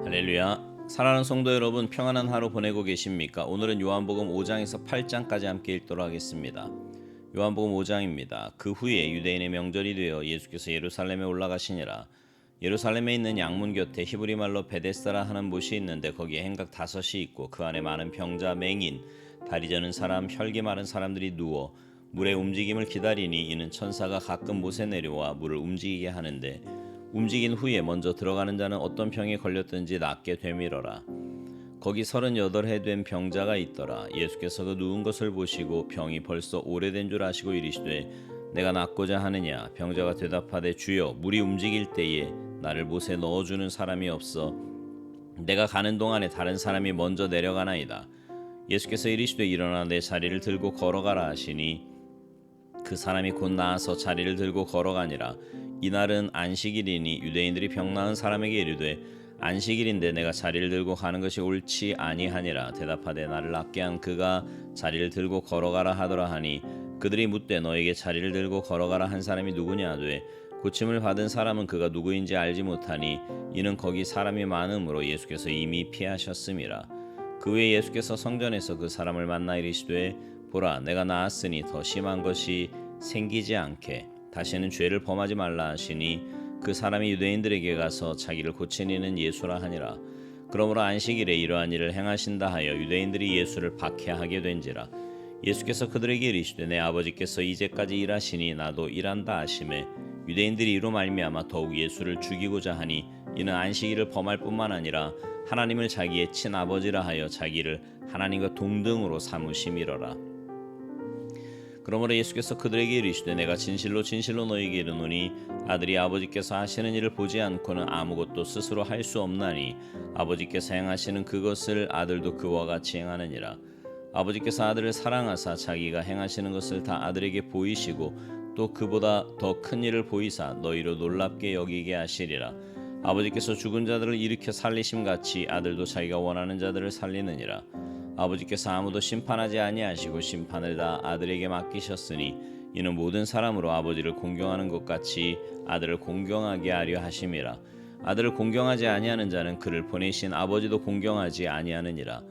할렐루야. 사랑하는 성도 여러분, 평안한 하루 보내고 계십니까? 오늘은 요한복음 5장에서 8장까지 함께 읽도록 하겠습니다. 요한복음 5장입니다. 그 후에 유대인의 명절이 되어 예수께서 예루살렘에 올라가시니라. 예루살렘에 있는 양문 곁에 히브리 말로 베데스다라 하는 못이 있는데 거기에 행각 5이 있고 그 안에 많은 병자, 맹인, 다리 저는 사람, 혈기 마른 사람들이 누워 물의 움직임을 기다리니 이는 천사가 가끔 못에 내려와 물을 움직이게 하는데 움직인 후에 먼저 들어가는 자는 어떤 병에 걸렸든지 낫게 되밀어라. 거기 38해 된 병자가 있더라. 예수께서 그 누운 것을 보시고 병이 벌써 오래된 줄 아시고 이르시되 내가 낫고자 하느냐. 병자가 대답하되 주여, 물이 움직일 때에 나를 못에 넣어주는 사람이 없어 내가 가는 동안에 다른 사람이 먼저 내려가나이다. 예수께서 이르시되 일어나 내 자리를 들고 걸어가라 하시니 그 사람이 곧 나아서 자리를 들고 걸어가니라. 이날은 안식일이니 유대인들이 병 나은 사람에게 이르되 안식일인데 내가 자리를 들고 가는 것이 옳지 아니하니라. 대답하되 나를 낫게 한 그가 자리를 들고 걸어가라 하더라 하니 그들이 묻되 너에게 자리를 들고 걸어가라 한 사람이 누구냐 하되 고침을 받은 사람은 그가 누구인지 알지 못하니 이는 거기 사람이 많음으로 예수께서 이미 피하셨음이라. 그 후에 예수께서 성전에서 그 사람을 만나 이르시되 보라, 내가 나았으니 더 심한 것이 생기지 않게 다시는 죄를 범하지 말라 하시니 그 사람이 유대인들에게 가서 자기를 고친 이는 예수라 하니라. 그러므로 안식일에 이러한 일을 행하신다 하여 유대인들이 예수를 박해하게 된지라. 예수께서 그들에게 이르시되 내 아버지께서 이제까지 일하시니 나도 일한다 하시매 유대인들이 이로 말미암아 더욱 예수를 죽이고자 하니 이는 안식일을 범할 뿐만 아니라 하나님을 자기의 친아버지라 하여 자기를 하나님과 동등으로 삼으심이로라. 그러므로 예수께서 그들에게 이르시되 내가 진실로 진실로 너희에게 이르노니 아들이 아버지께서 하시는 일을 보지 않고는 아무것도 스스로 할 수 없나니 아버지께서 행하시는 그것을 아들도 그와 같이 행하느니라. 아버지께서 아들을 사랑하사 자기가 행하시는 것을 다 아들에게 보이시고 또 그보다 더 큰 일을 보이사 너희로 놀랍게 여기게 하시리라. 아버지께서 죽은 자들을 일으켜 살리심같이 아들도 자기가 원하는 자들을 살리느니라. 아버지께서 아무도 심판하지 아니하시고 심판을 다 아들에게 맡기셨으니 이는 모든 사람으로 아버지를 공경하는 것 같이 아들을 공경하게 하려 하심이라. 아들을 공경하지 아니하는 자는 그를 보내신 아버지도 공경하지 아니하느니라.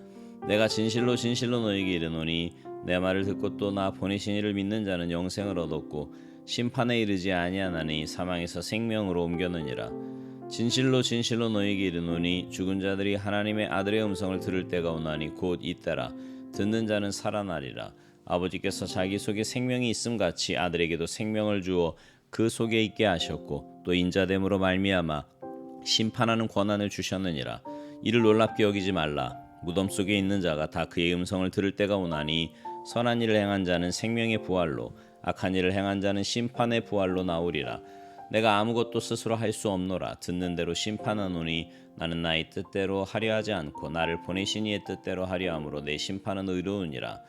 내가 진실로 진실로 너희에게 이르노니 내 말을 듣고 또 나 보내신 이를 믿는 자는 영생을 얻었고 심판에 이르지 아니하나니 사망에서 생명으로 옮겼느니라. 진실로 진실로 너희에게 이르노니 죽은 자들이 하나님의 아들의 음성을 들을 때가 오나니 곧 이때라. 듣는 자는 살아나리라. 아버지께서 자기 속에 생명이 있음같이 아들에게도 생명을 주어 그 속에 있게 하셨고 또 인자됨으로 말미암아 심판하는 권한을 주셨느니라. 이를 놀랍게 여기지 말라. 무덤 속에 있는 자가 다 그의 음성을 들을 때가 오나니 선한 일을 행한 자는 생명의 부활로 악한 일을 행한 자는 심판의 부활로 나오리라. 내가 아무것도 스스로 할 수 없노라. 듣는 대로 심판하노니 나는 나의 뜻대로 하려 하지 않고 나를 보내신 이의 뜻대로 하려 함으로 내 심판은 의로우니라.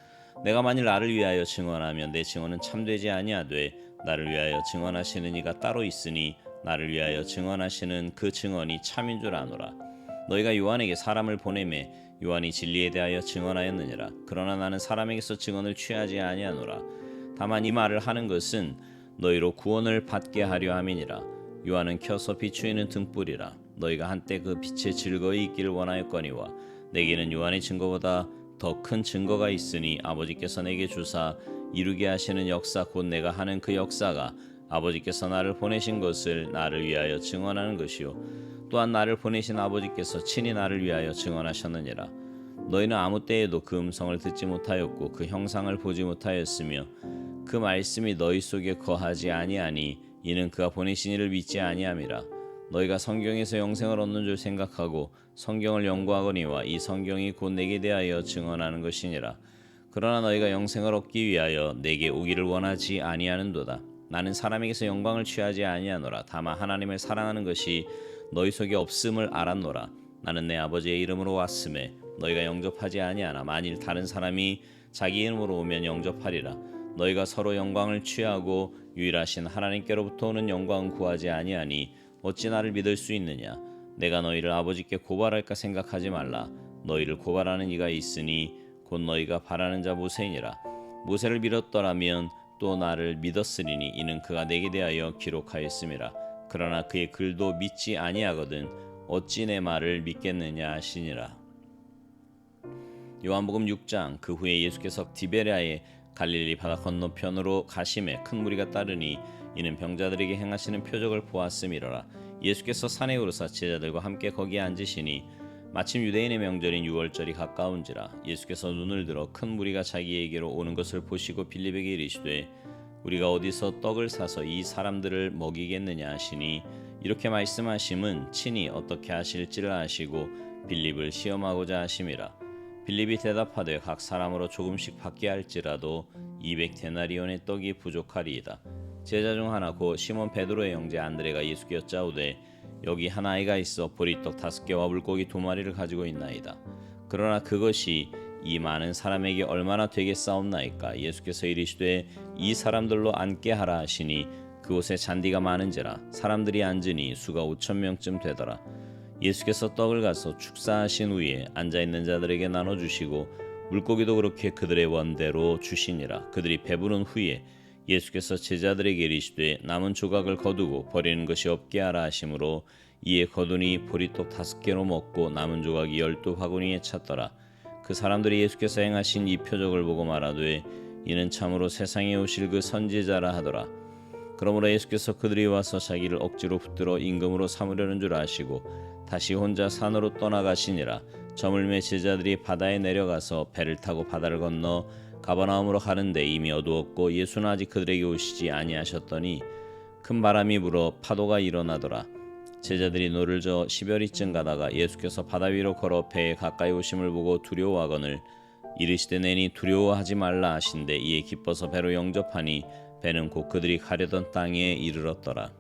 내가 만일 나를 위하여 증언하면 내 증언은 참되지 아니하되 나를 위하여 증언하시는 이가 따로 있으니 나를 위하여 증언하시는 그 증언이 참인 줄 아노라. 너희가 요한에게 사람을 보내매 요한이 진리에 대하여 증언하였느니라. 그러나 나는 사람에게서 증언을 취하지 아니하노라. 다만 이 말을 하는 것은 너희로 구원을 받게 하려 함이니라. 요한은 켜서 비추이는 등불이라. 너희가 한때 그 빛에 즐거이 있기를 원하였거니와 내게는 요한의 증거보다 더 큰 증거가 있으니 아버지께서 내게 주사 이루게 하시는 역사 곧 내가 하는 그 역사가 아버지께서 나를 보내신 것을 나를 위하여 증언하는 것이요 또한 나를 보내신 아버지께서 친히 나를 위하여 증언하셨느니라. 너희는 아무 때에도 그 음성을 듣지 못하였고 그 형상을 보지 못하였으며 그 말씀이 너희 속에 거하지 아니하니 이는 그가 보내신 이를 믿지 아니함이라. 너희가 성경에서 영생을 얻는 줄 생각하고 성경을 연구하거니와 이 성경이 곧 내게 대하여 증언하는 것이니라. 그러나 너희가 영생을 얻기 위하여 내게 오기를 원하지 아니하는도다. 나는 사람에게서 영광을 취하지 아니하노라. 다만 하나님을 사랑하는 것이 너희 속에 없음을 알았노라. 나는 내 아버지의 이름으로 왔음에 너희가 영접하지 아니하나 만일 다른 사람이 자기 이름으로 오면 영접하리라. 너희가 서로 영광을 취하고 유일하신 하나님께로부터 오는 영광은 구하지 아니하니 어찌 나를 믿을 수 있느냐. 내가 너희를 아버지께 고발할까 생각하지 말라. 너희를 고발하는 이가 있으니 곧 너희가 바라는 자 모세이니라. 모세를 믿었더라면 또 나를 믿었으리니 이는 그가 내게 대하여 기록하였음이라. 그러나 그의 글도 믿지 아니하거든 어찌 내 말을 믿겠느냐 하시니라. 요한복음 6장. 그 후에 예수께서 디베랴의 갈릴리 바다 건너편으로 가심에 큰 무리가 따르니 이는 병자들에게 행하시는 표적을 보았음이로라. 예수께서 산에 오르사 제자들과 함께 거기에 앉으시니 마침 유대인의 명절인 유월절이 가까운지라. 예수께서 눈을 들어 큰 무리가 자기에게로 오는 것을 보시고 빌립에게 이르시되 우리가 어디서 떡을 사서 이 사람들을 먹이겠느냐 하시니 이렇게 말씀하심은 친히 어떻게 하실지를 아시고 빌립을 시험하고자 하심이라. 빌립이 대답하되 각 사람으로 조금씩 받게 할지라도 200데나리온의 떡이 부족하리이다. 제자 중 하나 곧 시몬 베드로의 형제 안드레가 예수께 여짜오되 여기 한 아이가 있어 보리떡 5개와 물고기 2마리를 가지고 있나이다. 그러나 그것이 이 많은 사람에게 얼마나 되겠사옵나이까. 예수께서 이르시되 이 사람들로 앉게 하라 하시니 그곳에 잔디가 많은지라 사람들이 앉으니 수가 5,000명쯤 되더라. 예수께서 떡을 가서 축사하신 후에 앉아있는 자들에게 나눠주시고 물고기도 그렇게 그들의 원대로 주시니라. 그들이 배부른 후에 예수께서 제자들에게 이르시되 남은 조각을 거두고 버리는 것이 없게 하라 하심으로 이에 거두니 보리떡 5개로 먹고 남은 조각이 12바구니에 찼더라. 그 사람들이 예수께서 행하신 이 표적을 보고 말하되 이는 참으로 세상에 오실 그 선지자라 하더라. 그러므로 예수께서 그들이 와서 자기를 억지로 붙들어 임금으로 삼으려는 줄 아시고 다시 혼자 산으로 떠나가시니라. 저물매 제자들이 바다에 내려가서 배를 타고 바다를 건너 가버나움으로 가는데 이미 어두웠고 예수는 아직 그들에게 오시지 아니하셨더니 큰 바람이 불어 파도가 일어나더라. 제자들이 노를 저어 10여리쯤 가다가 예수께서 바다 위로 걸어 배에 가까이 오심을 보고 두려워하거늘 이르시되 내니 두려워하지 말라 하신대 이에 기뻐서 배로 영접하니 배는 곧 그들이 가려던 땅에 이르렀더라.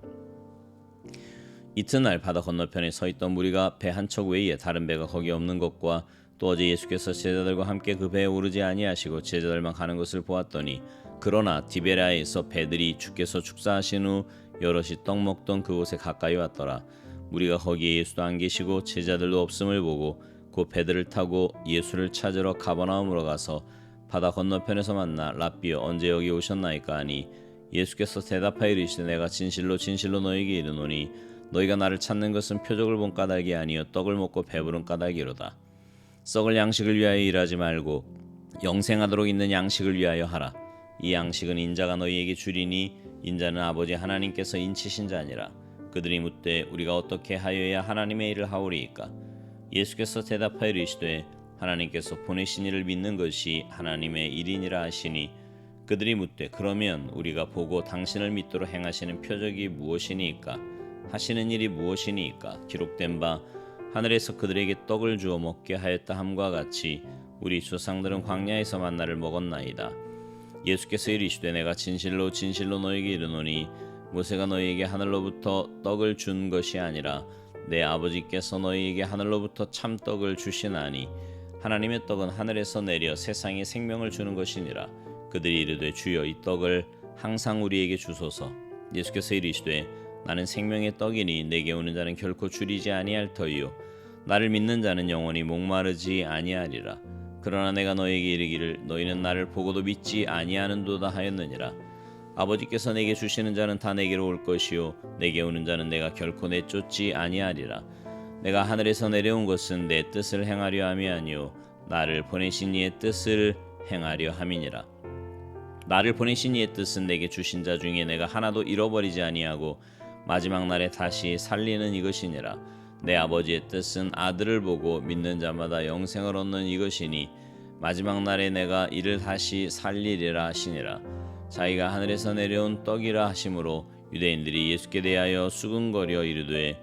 이튿날 바다 건너편에 서 있던 무리가 배 한 척 외에 다른 배가 거기 없는 것과 또 어제 예수께서 제자들과 함께 그 배에 오르지 아니하시고 제자들만 가는 것을 보았더니 그러나 디베랴에서 배들이 주께서 축사하신 후 여럿이 떡 먹던 그곳에 가까이 왔더라. 무리가 거기에 예수도 안 계시고 제자들도 없음을 보고 곧 배들을 타고 예수를 찾으러 가버나움으로 가서 바다 건너편에서 만나 랍비여 언제 여기 오셨나이까 하니 예수께서 대답하여 이르시되 내가 진실로 진실로 너희에게 이르노니 너희가 나를 찾는 것은 표적을 본 까닭이 아니요 떡을 먹고 배부른 까닭이로다. 썩을 양식을 위하여 일하지 말고 영생하도록 있는 양식을 위하여 하라. 이 양식은 인자가 너희에게 주리니 인자는 아버지 하나님께서 인치신 자니라. 그들이 묻되 우리가 어떻게 하여야 하나님의 일을 하오리이까. 예수께서 대답하여 이르시되 하나님께서 보내신 이를 믿는 것이 하나님의 일이니라 하시니 그들이 묻되 그러면 우리가 보고 당신을 믿도록 행하시는 표적이 무엇이니이까 하시는 일이 무엇이니이까. 기록된 바 하늘에서 그들에게 떡을 주어 먹게 하였다 함과 같이 우리 조상들은 광야에서 만나를 먹었나이다. 예수께서 이르시되 내가 진실로 진실로 너희에게 이르노니 모세가 너희에게 하늘로부터 떡을 준 것이 아니라 내 아버지께서 너희에게 하늘로부터 참떡을 주시나니 하나님의 떡은 하늘에서 내려 세상에 생명을 주는 것이니라. 그들이 이르되 주여 이 떡을 항상 우리에게 주소서. 예수께서 이르시되 나는 생명의 떡이니 내게 오는 자는 결코 줄이지 아니할 터이요 나를 믿는 자는 영원히 목마르지 아니하리라. 그러나 내가 너희에게 이르기를 너희는 나를 보고도 믿지 아니하는도다 하였느니라. 아버지께서 내게 주시는 자는 다 내게로 올 것이요 내게 오는 자는 내가 결코 내쫓지 아니하리라. 내가 하늘에서 내려온 것은 내 뜻을 행하려 함이 아니요 나를 보내신 이의 뜻을 행하려 함이니라. 나를 보내신 이의 뜻은 내게 주신 자 중에 내가 하나도 잃어버리지 아니하고 마지막 날에 다시 살리는 이것이니라. 내 아버지의 뜻은 아들을 보고 믿는 자마다 영생을 얻는 이것이니 마지막 날에 내가 이를 다시 살리리라 하시니라. 자기가 하늘에서 내려온 떡이라 하심으로 유대인들이 예수께 대하여 수군거려 이르되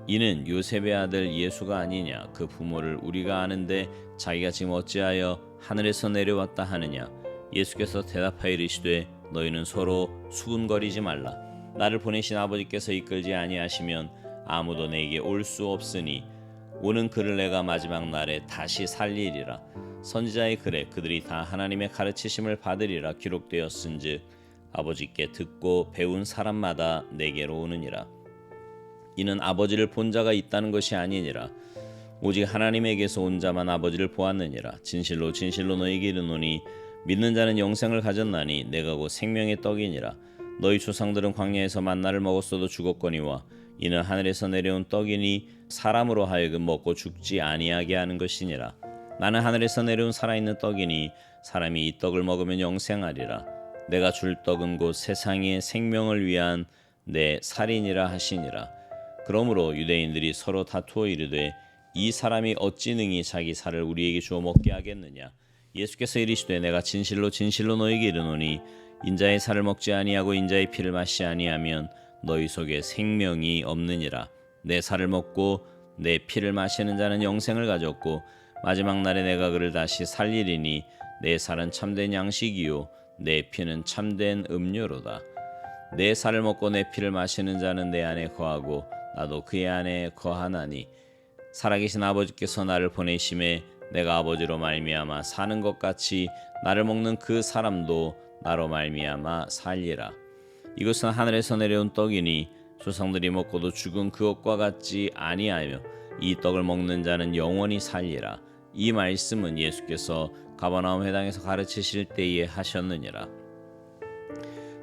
이는 요셉의 아들 예수가 아니냐. 그 부모를 우리가 아는데 자기가 지금 어찌하여 하늘에서 내려왔다 하느냐. 예수께서 대답하여 이르시되 너희는 서로 수군거리지 말라. 나를 보내신 아버지께서 이끌지 아니하시면 아무도 내게 올 수 없으니 오는 그를 내가 마지막 날에 다시 살리리라. 선지자의 글에 그들이 다 하나님의 가르치심을 받으리라 기록되었은즉 아버지께 듣고 배운 사람마다 내게로 오느니라. 이는 아버지를 본 자가 있다는 것이 아니니라. 오직 하나님에게서 온 자만 아버지를 보았느니라. 진실로 진실로 너희에게 이르노니 믿는 자는 영생을 가졌나니 내가 곧 생명의 떡이니라. 너희 조상들은 광야에서 만나를 먹었어도 죽었거니와 이는 하늘에서 내려온 떡이니 사람으로 하여금 먹고 죽지 아니하게 하는 것이니라. 나는 하늘에서 내려온 살아있는 떡이니 사람이 이 떡을 먹으면 영생하리라. 내가 줄 떡은 곧 세상의 생명을 위한 내 살이니라 하시니라. 그러므로 유대인들이 서로 다투어 이르되 이 사람이 어찌 능히 자기 살을 우리에게 주어 먹게 하겠느냐. 예수께서 이르시되 내가 진실로 진실로 너희에게 이르노니 인자의 살을 먹지 아니하고 인자의 피를 마시지 아니하면 너희 속에 생명이 없느니라. 내 살을 먹고 내 피를 마시는 자는 영생을 가졌고 마지막 날에 내가 그를 다시 살리리니 내 살은 참된 양식이요 내 피는 참된 음료로다. 내 살을 먹고 내 피를 마시는 자는 내 안에 거하고 나도 그의 안에 거하나니 살아계신 아버지께서 나를 보내심에 내가 아버지로 말미암아 사는 것 같이 나를 먹는 그 사람도 나로 말미암아 살리라. 이것은 하늘에서 내려온 떡이니 조상들이 먹고도 죽은 그것과 같지 아니하며 이 떡을 먹는 자는 영원히 살리라. 이 말씀은 예수께서 가버나움 회당에서 가르치실 때에 하셨느니라.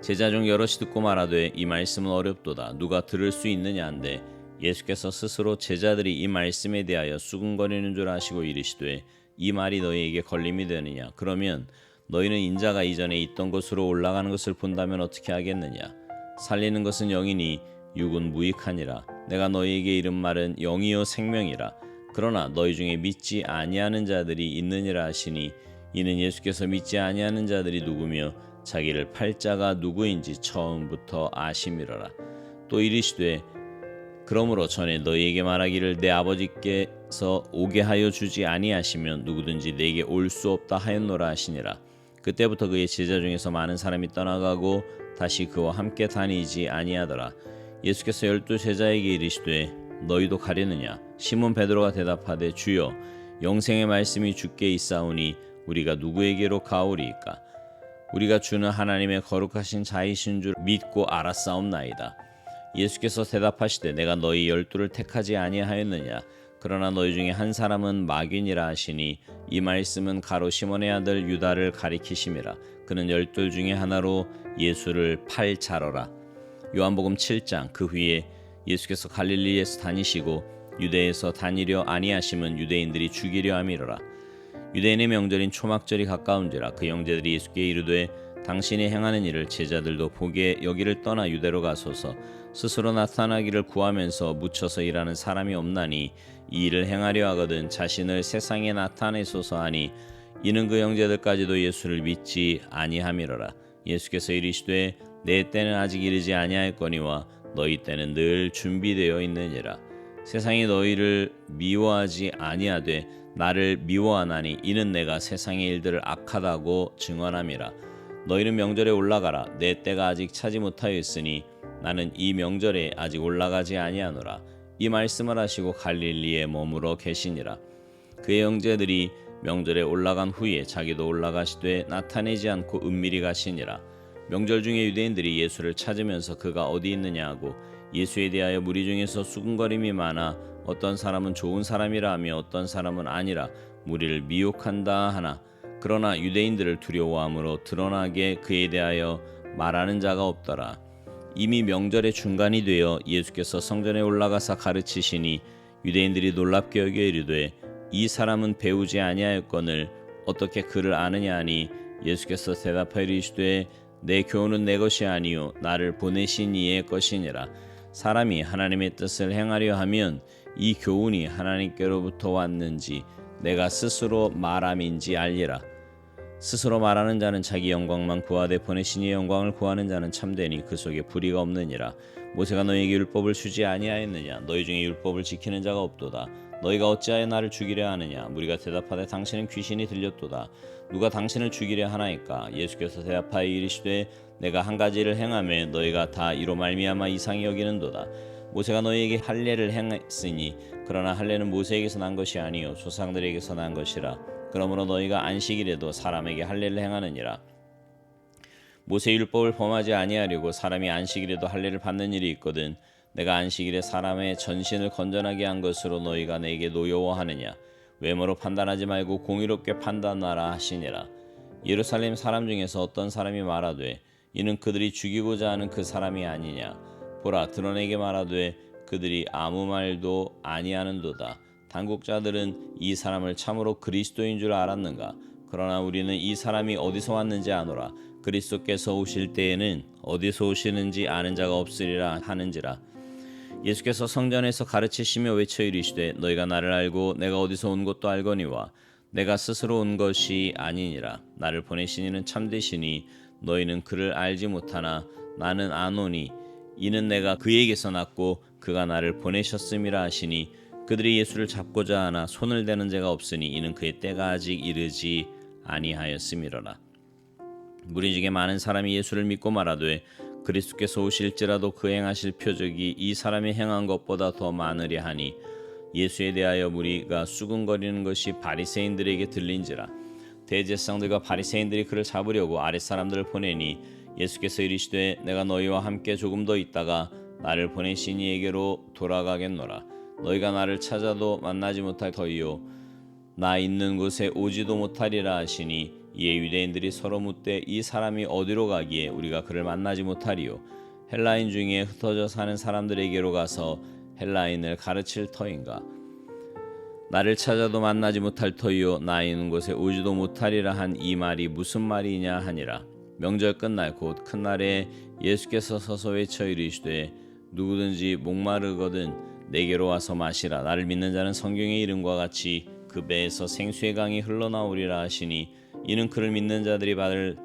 제자 중 여럿이 듣고 말하되 이 말씀은 어렵도다. 누가 들을 수 있느냐 한데 예수께서 스스로 제자들이 이 말씀에 대하여 수군거리는 줄 아시고 이르시되 이 말이 너희에게 걸림이 되느냐. 그러면 너희는 인자가 이전에 있던 곳으로 올라가는 것을 본다면 어떻게 하겠느냐. 살리는 것은 영이니 육은 무익하니라. 내가 너희에게 이른 말은 영이요 생명이라. 그러나 너희 중에 믿지 아니하는 자들이 있느니라 하시니 이는 예수께서 믿지 아니하는 자들이 누구며 자기를 팔 자가 누구인지 처음부터 아심이로라. 또 이르시되 그러므로 전에 너희에게 말하기를 내 아버지께서 오게 하여 주지 아니하시면 누구든지 내게 올 수 없다 하였노라 하시니라. 그때부터 그의 제자 중에서 많은 사람이 떠나가고 다시 그와 함께 다니지 아니하더라. 예수께서 12 제자에게 이르시되 너희도 가려느냐. 시몬 베드로가 대답하되 주여 영생의 말씀이 주께 있사오니 우리가 누구에게로 가오리이까. 우리가 주는 하나님의 거룩하신 자이신 줄 믿고 알았사옵나이다. 예수께서 대답하시되 내가 너희 12를 택하지 아니하였느냐. 그러나 너희 중에 한 사람은 마귀니라 하시니 이 말씀은 가로 시몬의 아들 유다를 가리키심이라. 그는 12 중에 하나로 예수를 팔 자로라. 요한복음 7장. 그 후에 예수께서 갈릴리에서 다니시고 유대에서 다니려 아니하심은 유대인들이 죽이려 함이로라. 유대인의 명절인 초막절이 가까운지라. 그 형제들이 예수께 이르되 당신이 행하는 일을 제자들도 보게 여기를 떠나 유대로 가소서. 스스로 나타나기를 구하면서 묻혀서 일하는 사람이 없나니 이 일을 행하려 하거든 자신을 세상에 나타내소서 하니 이는 그 형제들까지도 예수를 믿지 아니함이로라. 예수께서 이르시되 내 때는 아직 이르지 아니하였거니와 너희 때는 늘 준비되어 있느니라. 세상이 너희를 미워하지 아니하되 나를 미워하나니 이는 내가 세상의 일들을 악하다고 증언함이라. 너희는 명절에 올라가라. 내 때가 아직 차지 못하였으니 나는 이 명절에 아직 올라가지 아니하노라. 이 말씀을 하시고 갈릴리에 머무러 계시니라. 그의 형제들이 명절에 올라간 후에 자기도 올라가시되 나타내지 않고 은밀히 가시니라. 명절 중에 유대인들이 예수를 찾으면서 그가 어디 있느냐 하고 예수에 대하여 무리 중에서 수군거림이 많아 어떤 사람은 좋은 사람이라 하며 어떤 사람은 아니라 무리를 미혹한다 하나 그러나 유대인들을 두려워함으로 드러나게 그에 대하여 말하는 자가 없더라. 이미 명절의 중간이 되어 예수께서 성전에 올라가사 가르치시니 유대인들이 놀랍게 여겨 이르되 이 사람은 배우지 아니하였거늘 어떻게 그를 아느냐 하니 예수께서 대답하여 이르시되 내 교훈은 내 것이 아니요 나를 보내신 이의 것이니라. 사람이 하나님의 뜻을 행하려 하면 이 교훈이 하나님께로부터 왔는지 내가 스스로 말함인지 알리라. 스스로 말하는 자는 자기 영광만 구하되 보내신 이의 영광을 구하는 자는 참되니 그 속에 불의가 없느니라. 모세가 너희에게 율법을 주지 아니하였느냐. 너희 중에 율법을 지키는 자가 없도다. 너희가 어찌하여 나를 죽이려 하느냐. 무리가 대답하되 당신은 귀신이 들렸도다. 누가 당신을 죽이려 하나이까. 예수께서 대답하여 이르시되 내가 한 가지를 행하매 너희가 다 이로 말미암아 이상히 여기는도다. 모세가 너희에게 할례를 행했으니 그러나 할례는 모세에게서 난 것이 아니요 조상들에게서 난 것이라. 그러므로 너희가 안식일에도 사람에게 할례를 행하느니라. 모세 율법을 범하지 아니하려고 사람이 안식일에도 할례를 받는 일이 있거든. 내가 안식일에 사람의 전신을 건전하게 한 것으로 너희가 내게 노여워하느냐. 외모로 판단하지 말고 공의롭게 판단하라 하시니라. 예루살렘 사람 중에서 어떤 사람이 말하되 이는 그들이 죽이고자 하는 그 사람이 아니냐. 보라 드러내게 말하되 그들이 아무 말도 아니하는도다. 당국자들은 이 사람을 참으로 그리스도인 줄 알았는가? 그러나 우리는 이 사람이 어디서 왔는지 아노라. 그리스도께서 오실 때에는 어디서 오시는지 아는 자가 없으리라 하는지라. 예수께서 성전에서 가르치시며 외쳐 이르시되 너희가 나를 알고 내가 어디서 온 것도 알거니와 내가 스스로 온 것이 아니니라. 나를 보내신 이는 참되시니 너희는 그를 알지 못하나 나는 아노니 이는 내가 그에게서 났고 그가 나를 보내셨음이라 하시니 그들이 예수를 잡고자 하나 손을 대는 자가 없으니 이는 그의 때가 아직 이르지 아니하였음이로라. 무리 중에 많은 사람이 예수를 믿고 말하되 그리스도께서 오실지라도 그 행하실 표적이 이 사람이 행한 것보다 더 많으려 하니 예수에 대하여 무리가 수군거리는 것이 바리새인들에게 들린지라. 대제사장들과 바리새인들이 그를 잡으려고 아랫사람들을 보내니 예수께서 이르시되 내가 너희와 함께 조금 더 있다가 나를 보내신 이에게로 돌아가겠노라. 너희가 나를 찾아도 만나지 못할 터이요 나 있는 곳에 오지도 못하리라 하시니 이에 유대인들이 서로 묻되 이 사람이 어디로 가기에 우리가 그를 만나지 못하리요? 헬라인 중에 흩어져 사는 사람들에게로 가서 헬라인을 가르칠 터인가? 나를 찾아도 만나지 못할 터이요 나 있는 곳에 오지도 못하리라 한 이 말이 무슨 말이냐 하니라. 명절 끝날 곧 큰 날에 예수께서 서서 외쳐 이르시되 누구든지 목마르거든 내게로 와서 마시라. 나를 믿는 자는 성경의 이름과 같이 그 배에서 생수의 강이 흘러나오리라 하시니 이는 그를 믿는 자들이 받을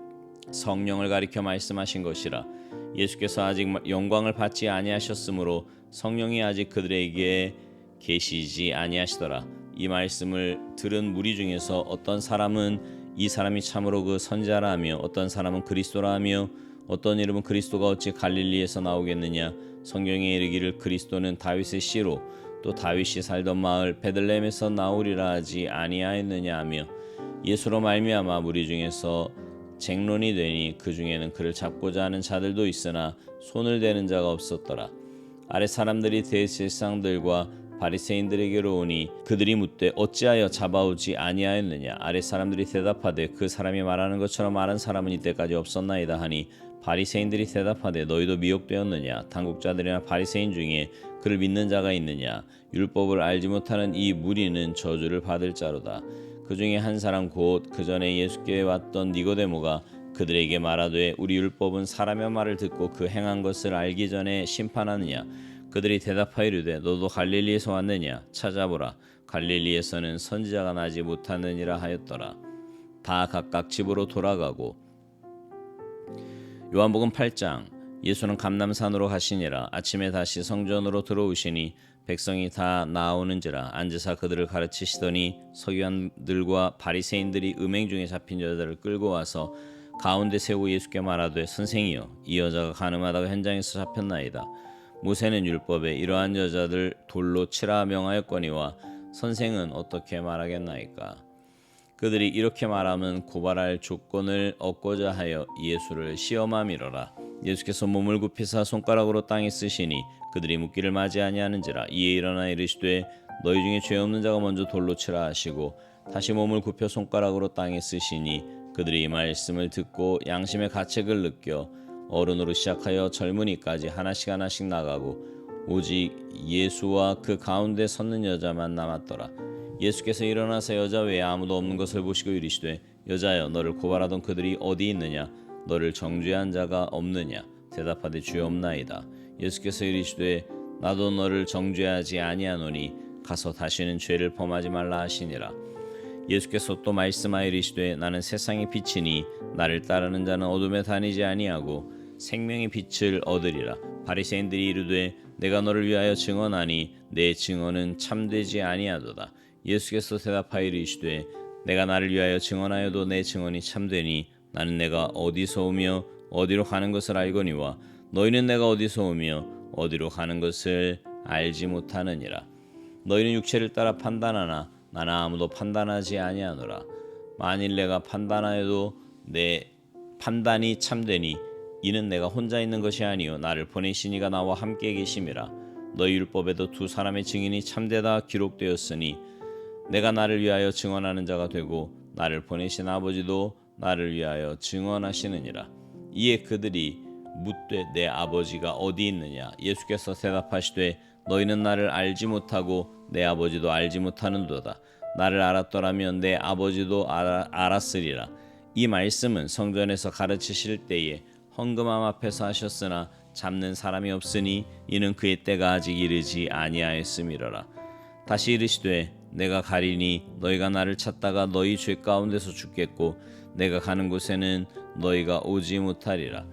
성령을 가리켜 말씀하신 것이라. 예수께서 아직 영광을 받지 아니하셨으므로 성령이 아직 그들에게 계시지 아니하시더라. 이 말씀을 들은 무리 중에서 어떤 사람은 이 사람이 참으로 그 선지자라 하며 어떤 사람은 그리스도라 하며 어떤 이름은 그리스도가 어찌 갈릴리에서 나오겠느냐. 성경에 이르기를 그리스도는 다윗의 씨로 또 다윗이 살던 마을 베들레헴에서 나오리라 하지 아니하였느냐 하며 예수로 말미암아 무리 중에서 쟁론이 되니 그 중에는 그를 잡고자 하는 자들도 있으나 손을 대는 자가 없었더라. 아랫 사람들이 대제사장들과 바리새인들에게로 오니 그들이 묻되 어찌하여 잡아오지 아니하였느냐. 아랫 사람들이 대답하되 그 사람이 말하는 것처럼 말한 사람은 이때까지 없었나이다 하니 바리새인들이 대답하되 너희도 미혹되었느냐. 당국자들이나 바리새인 중에 그를 믿는 자가 있느냐. 율법을 알지 못하는 이 무리는 저주를 받을 자로다. 그 중에 한 사람 곧 그 전에 예수께 왔던 니고데모가 그들에게 말하되 우리 율법은 사람의 말을 듣고 그 행한 것을 알기 전에 심판하느냐. 그들이 대답하이르되 너도 갈릴리에서 왔느냐. 찾아보라. 갈릴리에서는 선지자가 나지 못하느니라 하였더라. 다 각각 집으로 돌아가고. 요한복음 8장. 예수는 감람산으로 가시니라. 아침에 다시 성전으로 들어오시니 백성이 다 나오는지라. 앉으사 그들을 가르치시더니 서기관들과 바리새인들이 음행 중에 잡힌 여자를 끌고 와서 가운데 세우고 예수께 말하되 선생이여 이 여자가 간음하다가 현장에서 잡혔나이다. 모세는 율법에 이러한 여자들 돌로 치라 명하였거니와 선생은 어떻게 말하겠나이까. 그들이 이렇게 말하면 고발할 조건을 얻고자 하여 예수를 시험함이로라. 예수께서 몸을 굽히사 손가락으로 땅에 쓰시니 그들이 묻기를 맞이 아니하는지라. 이에 일어나 이르시되 너희 중에 죄 없는 자가 먼저 돌로 치라 하시고 다시 몸을 굽혀 손가락으로 땅에 쓰시니 그들이 이 말씀을 듣고 양심의 가책을 느껴 어른으로 시작하여 젊은이까지 하나씩 하나씩 나가고 오직 예수와 그 가운데 섰는 여자만 남았더라. 예수께서 일어나서 여자 외에 아무도 없는 것을 보시고 이르시되 여자여 너를 고발하던 그들이 어디 있느냐. 너를 정죄한 자가 없느냐. 대답하되 주여 없나이다. 예수께서 이르시되 나도 너를 정죄하지 아니하노니 가서 다시는 죄를 범하지 말라 하시니라. 예수께서 또 말씀하여 이르시되 나는 세상의 빛이니 나를 따르는 자는 어둠에 다니지 아니하고 생명의 빛을 얻으리라. 바리새인들이 이르되 내가 너를 위하여 증언하니 내 증언은 참되지 아니하도다. 예수께서 대답하여 이르시되 내가 나를 위하여 증언하여도 내 증언이 참되니 나는 내가 어디서 오며 어디로 가는 것을 알거니와 너희는 내가 어디서 오며 어디로 가는 것을 알지 못하느니라. 너희는 육체를 따라 판단하나 나는 아무도 판단하지 아니하노라. 만일 내가 판단하여도 내 판단이 참되니 이는 내가 혼자 있는 것이 아니요 나를 보내신 이가 나와 함께 계심이라. 너희 율법에도 두 사람의 증인이 참되다 기록되었으니 내가 나를 위하여 증언하는 자가 되고 나를 보내신 아버지도 나를 위하여 증언하시느니라. 이에 그들이 묻되 내 아버지가 어디 있느냐? 예수께서 대답하시되 너희는 나를 알지 못하고 내 아버지도 알지 못하는도다. 나를 알았더라면 내 아버지도 알았으리라. 이 말씀은 성전에서 가르치실 때에 헌금함 앞에서 하셨으나 잡는 사람이 없으니 이는 그의 때가 아직 이르지 아니하였음이로라. 다시 이르시되 내가 가리니 너희가 나를 찾다가 너희 죄 가운데서 죽겠고 내가 가는 곳에는 너희가 오지 못하리라.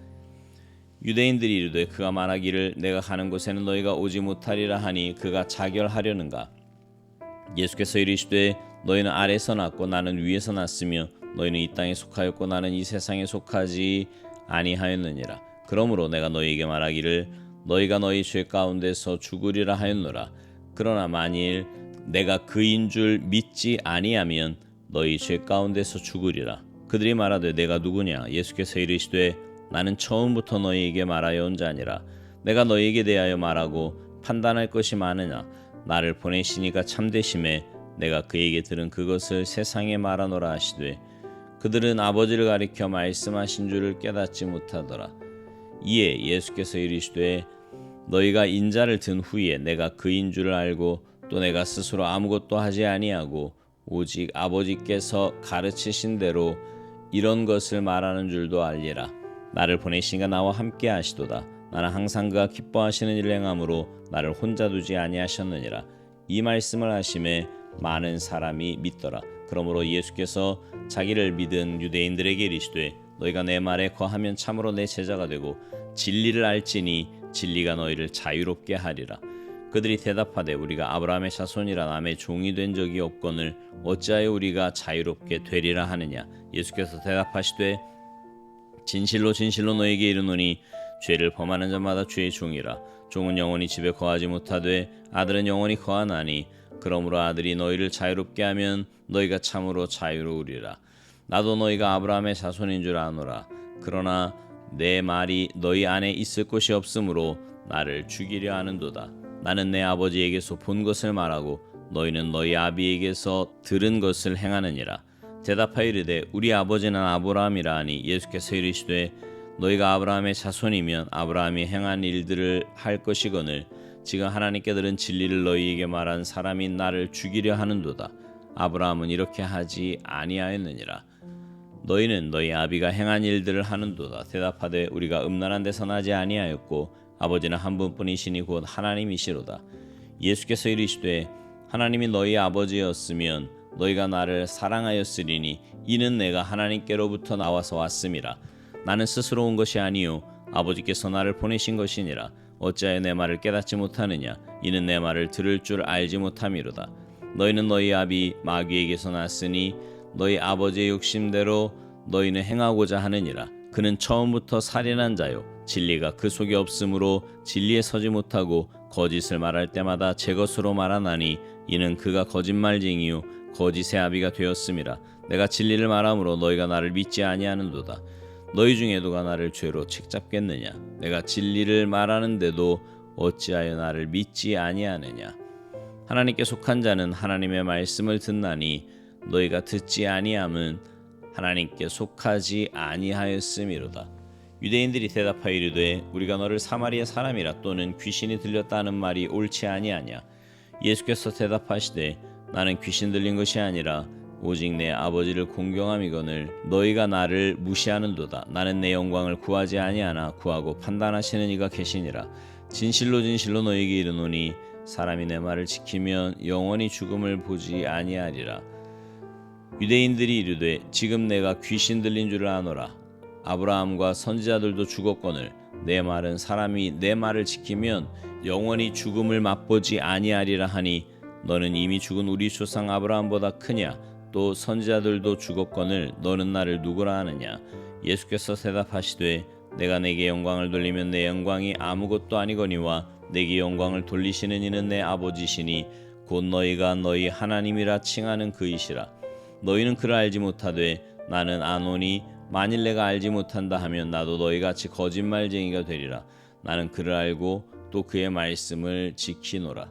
유대인들이 이르되 그가 말하기를 내가 가는 곳에는 너희가 오지 못하리라 하니 그가 자결하려는가? 예수께서 이르시되 너희는 아래서 났고 나는 위에서 났으며 너희는 이 땅에 속하였고 나는 이 세상에 속하지 아니하였느니라. 그러므로 내가 너희에게 말하기를 너희가 너희 죄 가운데서 죽으리라 하였노라. 그러나 만일 내가 그인 줄 믿지 아니하면 너희 죄 가운데서 죽으리라. 그들이 말하되 내가 누구냐? 예수께서 이르시되 나는 처음부터 너희에게 말하여 온 자니라. 내가 너희에게 대하여 말하고 판단할 것이 많으나 나를 보내시니가 참되심에 내가 그에게 들은 그것을 세상에 말하노라 하시되 그들은 아버지를 가리켜 말씀하신 줄을 깨닫지 못하더라. 이에 예수께서 이르시되 너희가 인자를 든 후에 내가 그인 줄을 알고 또 내가 스스로 아무것도 하지 아니하고 오직 아버지께서 가르치신 대로 이런 것을 말하는 줄도 알리라. 나를 보내시니가 나와 함께 하시도다. 나는 항상 그가 기뻐하시는 일을 행함으로 나를 혼자 두지 아니하셨느니라. 이 말씀을 하심에 많은 사람이 믿더라. 그러므로 예수께서 자기를 믿은 유대인들에게 이르시되 너희가 내 말에 거하면 참으로 내 제자가 되고 진리를 알지니 진리가 너희를 자유롭게 하리라. 그들이 대답하되 우리가 아브라함의 자손이라 남의 종이 된 적이 없거늘 어찌하여 우리가 자유롭게 되리라 하느냐? 예수께서 대답하시되 진실로 진실로 너희에게 이르노니 죄를 범하는 자마다 죄의 종이라. 종은 영원히 집에 거하지 못하되 아들은 영원히 거하나니 그러므로 아들이 너희를 자유롭게 하면 너희가 참으로 자유로우리라. 나도 너희가 아브라함의 자손인 줄 아노라. 그러나 내 말이 너희 안에 있을 곳이 없으므로 나를 죽이려 하는도다. 나는 내 아버지에게서 본 것을 말하고 너희는 너희 아비에게서 들은 것을 행하느니라. 대답하여 이르되 우리 아버지는 아브라함이라 하니 예수께서 이르시되 너희가 아브라함의 자손이면 아브라함이 행한 일들을 할 것이거늘 지금 하나님께 들은 진리를 너희에게 말한 사람이 나를 죽이려 하는도다. 아브라함은 이렇게 하지 아니하였느니라. 너희는 너희 아비가 행한 일들을 하는도다. 대답하되 우리가 음란한 데서 나지 아니하였고 아버지는 한 분뿐이시니 곧 하나님이시로다. 예수께서 이르시되 하나님이 너희 아버지였으면 너희가 나를 사랑하였으리니 이는 내가 하나님께로부터 나와서 왔음이라. 나는 스스로 온 것이 아니요 아버지께서 나를 보내신 것이니라. 어찌하여 내 말을 깨닫지 못하느냐? 이는 내 말을 들을 줄 알지 못함이로다. 너희는 너희 아비 마귀에게서 났으니 너희 아버지의 욕심대로 너희는 행하고자 하느니라. 그는 처음부터 살인한 자요 진리가 그 속에 없으므로 진리에 서지 못하고 거짓을 말할 때마다 제 것으로 말하나니 이는 그가 거짓말쟁이요 거짓의 아비가 되었음이라. 내가 진리를 말함으로 너희가 나를 믿지 아니하는도다. 너희 중에 누가 나를 죄로 책잡겠느냐? 내가 진리를 말하는데도 어찌하여 나를 믿지 아니하느냐? 하나님께 속한 자는 하나님의 말씀을 듣나니 너희가 듣지 아니함은 하나님께 속하지 아니하였음이로다. 유대인들이 대답하여 이르되 우리가 너를 사마리아 사람이라 또는 귀신이 들렸다 하는 말이 옳지 아니하냐? 예수께서 대답하시되 나는 귀신 들린 것이 아니라 오직 내 아버지를 공경함이거늘 너희가 나를 무시하는도다. 나는 내 영광을 구하지 아니하나 구하고 판단하시는 이가 계시니라. 진실로 진실로 너희에게 이르노니 사람이 내 말을 지키면 영원히 죽음을 보지 아니하리라. 유대인들이 이르되 지금 내가 귀신 들린 줄을 아노라. 아브라함과 선지자들도 죽었거늘 내 말은 사람이 내 말을 지키면 영원히 죽음을 맛보지 아니하리라 하니 너는 이미 죽은 우리 조상 아브라함보다 크냐? 또 선지자들도 죽었거늘 너는 나를 누구라 하느냐? 예수께서 대답하시되 내가 내게 영광을 돌리면 내 영광이 아무것도 아니거니와 내게 영광을 돌리시는 이는 내 아버지시니 곧 너희가 너희 하나님이라 칭하는 그이시라. 너희는 그를 알지 못하되 나는 아노니 만일 내가 알지 못한다 하면 나도 너희같이 거짓말쟁이가 되리라. 나는 그를 알고 또 그의 말씀을 지키노라.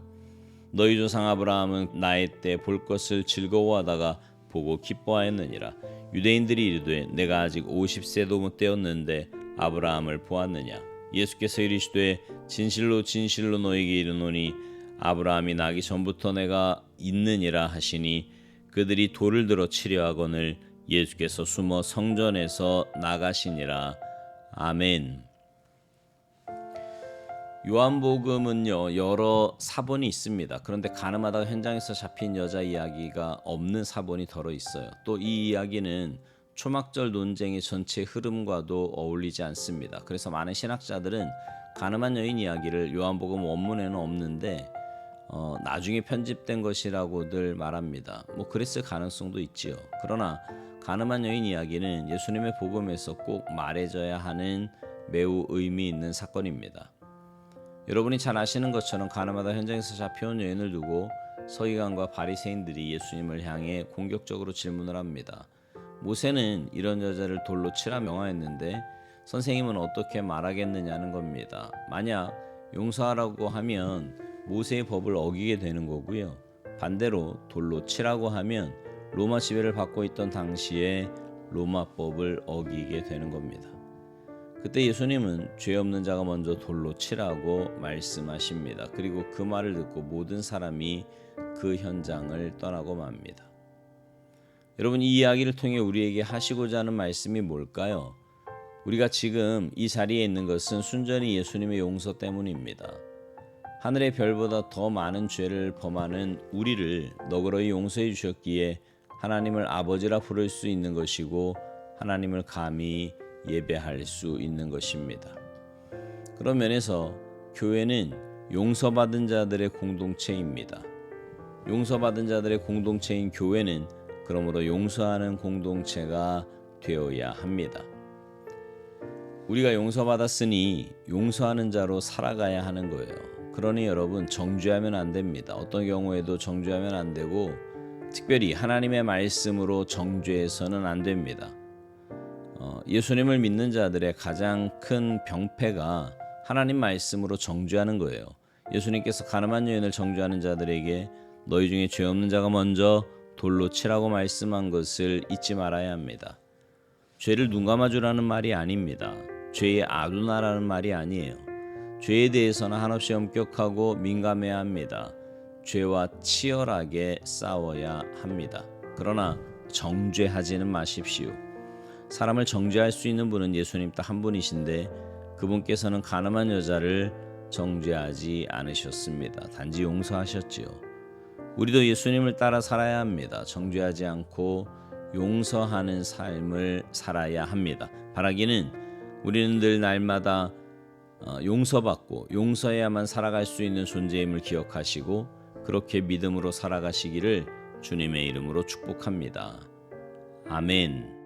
너희 조상 아브라함은 나의 때 볼 것을 즐거워하다가 보고 기뻐하였느니라. 유대인들이 이르되 내가 아직 50세도 못 되었는데 아브라함을 보았느냐. 예수께서 이르시되 진실로 진실로 너에게 이르노니 아브라함이 나기 전부터 내가 있느니라 하시니 그들이 돌을 들어 치려 하거늘 예수께서 숨어 성전에서 나가시니라. 아멘. 요한복음은요 여러 사본이 있습니다. 그런데 가늠하다가 현장에서 잡힌 여자 이야기가 없는 사본이 덜어 있어요. 또 이 이야기는 초막절 논쟁의 전체 흐름과도 어울리지 않습니다. 그래서 많은 신학자들은 가늠한 여인 이야기를 요한복음 원문에는 없는데 나중에 편집된 것이라고들 말합니다. 그랬을 가능성도 있지요. 그러나 가늠한 여인 이야기는 예수님의 복음에서 꼭 말해져야 하는 매우 의미 있는 사건입니다. 여러분이 잘 아시는 것처럼 가늠하다 현장에서 잡혀온 여인을 두고 서기관과 바리새인들이 예수님을 향해 공격적으로 질문을 합니다. 모세는 이런 여자를 돌로 치라 명하였는데 선생님은 어떻게 말하겠느냐는 겁니다. 만약 용서하라고 하면 모세의 법을 어기게 되는 거고요. 반대로 돌로 치라고 하면 로마 지배를 받고 있던 당시에 로마법을 어기게 되는 겁니다. 그때 예수님은 죄 없는 자가 먼저 돌로 치라고 말씀하십니다. 그리고 그 말을 듣고 모든 사람이 그 현장을 떠나고 맙니다. 여러분, 이 이야기를 통해 우리에게 하시고자 하는 말씀이 뭘까요? 우리가 지금 이 자리에 있는 것은 순전히 예수님의 용서 때문입니다. 하늘의 별보다 더 많은 죄를 범하는 우리를 너그러이 용서해 주셨기에 하나님을 아버지라 부를 수 있는 것이고 하나님을 감히 예배할 수 있는 것입니다. 그런 면에서 교회는 용서받은 자들의 공동체입니다. 용서받은 자들의 공동체인 교회는 그러므로 용서하는 공동체가 되어야 합니다. 우리가 용서받았으니 용서하는 자로 살아가야 하는 거예요. 그러니 여러분, 정죄하면 안 됩니다. 어떤 경우에도 정죄하면 안 되고 특별히 하나님의 말씀으로 정죄해서는 안 됩니다. 예수님을 믿는 자들의 가장 큰 병폐가 하나님 말씀으로 정죄하는 거예요. 예수님께서 가늠한 여인을 정죄하는 자들에게 너희 중에 죄 없는 자가 먼저 돌로 치라고 말씀한 것을 잊지 말아야 합니다. 죄를 눈감아주라는 말이 아닙니다. 죄의 아두나라는 말이 아니에요. 죄에 대해서는 한없이 엄격하고 민감해야 합니다. 죄와 치열하게 싸워야 합니다. 그러나 정죄하지는 마십시오. 사람을 정죄할 수 있는 분은 예수님 딱 한 분이신데 그분께서는 가늠한 여자를 정죄하지 않으셨습니다. 단지 용서하셨지요. 우리도 예수님을 따라 살아야 합니다. 정죄하지 않고 용서하는 삶을 살아야 합니다. 바라기는 우리는 늘 날마다 용서받고 용서해야만 살아갈 수 있는 존재임을 기억하시고 그렇게 믿음으로 살아가시기를 주님의 이름으로 축복합니다. 아멘.